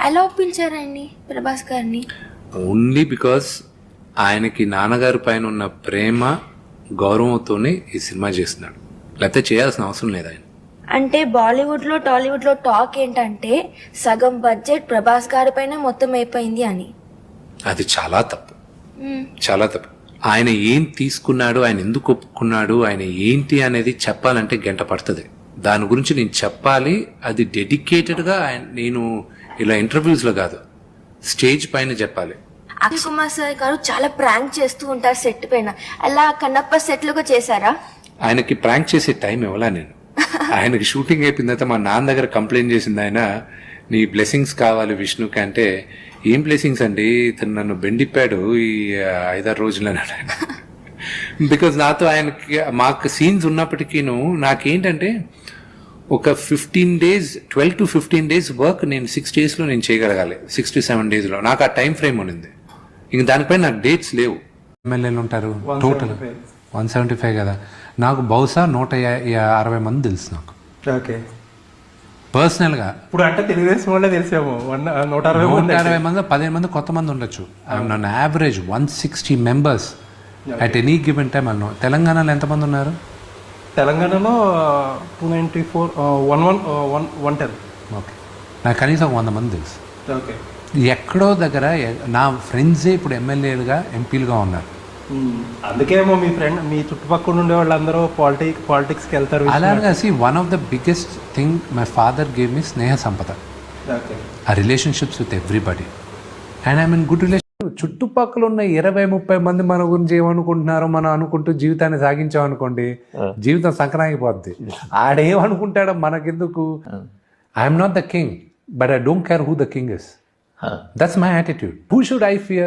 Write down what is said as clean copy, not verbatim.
ఎలా ఒప్పించారండి ప్రభాస్ గారిని? Only because ఆయనకి నాన్నగారి పైన ఉన్న ప్రేమ గౌరవంతోనే ఈ సినిమా చేస్తున్నాడు, లేకపోతే చేయాల్సిన అవసరం లేదు ఆయన. అంటే బాలీవుడ్ లో టాలీవుడ్ లో టాక్ ఏంటంటే సగం బడ్జెట్ ప్రభాస్ గారి పైన మొత్తం అయిపోయింది అని. అది చాలా తప్పు, చాలా తప్పు. ఆయన ఏం తీసుకున్నాడు, ఆయన ఎందుకు ఒప్పుకున్నాడు, ఆయన ఏంటి అనేది చెప్పాలంటే గంట పడుతుంది. దాని గురించి నేను చెప్పాలి, అది డెడికేటెడ్గా నేను ఇలా ఇంటర్వ్యూస్లో కాదు, స్టేజ్ పైన చెప్పాలి. అక్షయ్ కుమార్ సార్ గారు చాలా ప్రాంక్ చేస్తూ ఉంటారు సెట్ పైన, అలా కన్నప్ప సెట్లుగా చేశారా? ఆయనకి ప్రాంక్ చేసే టైం ఇవ్వలా నేను. ఆయనకి షూటింగ్ అయిపోయిన తర్వాత మా నాన్న దగ్గర కంప్లైంట్ చేసింది ఆయన, నీ బ్లెస్సింగ్స్ కావాలి విష్ణుకి అంటే, ఏం బ్లెస్సింగ్స్ అండి, ఇతను నన్ను బెండిప్పాడు ఈ 5-6 రోజులని ఆయన. బికాజ్ నాతో ఆయనకి మాకు సీన్స్ ఉన్నప్పటికీను నాకేంటంటే ఒక 15 days 12 to 15 days వర్క్ నేను 6 daysలో నేను చేయగలగాలి, 6 to 7 daysలో నాకు ఆ టైం ఫ్రేమ్ ఉన్నింది. ఇంక దానిపై నాకు డేట్స్ లేవు. ఎమ్మెల్యేలు ఉంటారు టోటల్ 175 కదా, నాకు బహుశా 160 మంది తెలుసు నాకు. ఓకే, పర్సనల్ గా. ఇప్పుడు అంటే తెలుగుదేశం వాళ్ళే తెలిసాము 160 మంది, 15 మంది కొత్త మంది ఉండొచ్చు. నన్ను average 160 members at any given time అన్నాను. తెలంగాణలో ఎంతమంది ఉన్నారు? తెలంగాణలో 294 110. ఓకే, నాకు కనీసం 100 మంది తెలుసు. ఓకే, ఎక్కడో దగ్గర నా ఫ్రెండ్సే ఇప్పుడు ఎమ్మెల్యేలుగా ఎంపీలుగా ఉన్నారు. అందుకేమో మీ ఫ్రెండ్ మీ చుట్టుపక్కల ఉండే వాళ్ళందరూ పాలిటిక్స్కి వెళ్తారు. అలాగా see one of the biggest thing my father gave me స్నేహ సంపద, ఆ relationships with everybody, and I mean good relation. చుట్టుపక్కల ఉన్న 20-30 మంది మన గురించి ఏమనుకుంటున్నారో మనం అనుకుంటూ జీవితాన్ని సాగించామనుకోండి, జీవితం సంక్రాంతిపోద్ది. ఆడేమనుకుంటాడో మనకెందుకు? I'm not the king, but I don't care who the king is. That's my attitude. Who should I fear?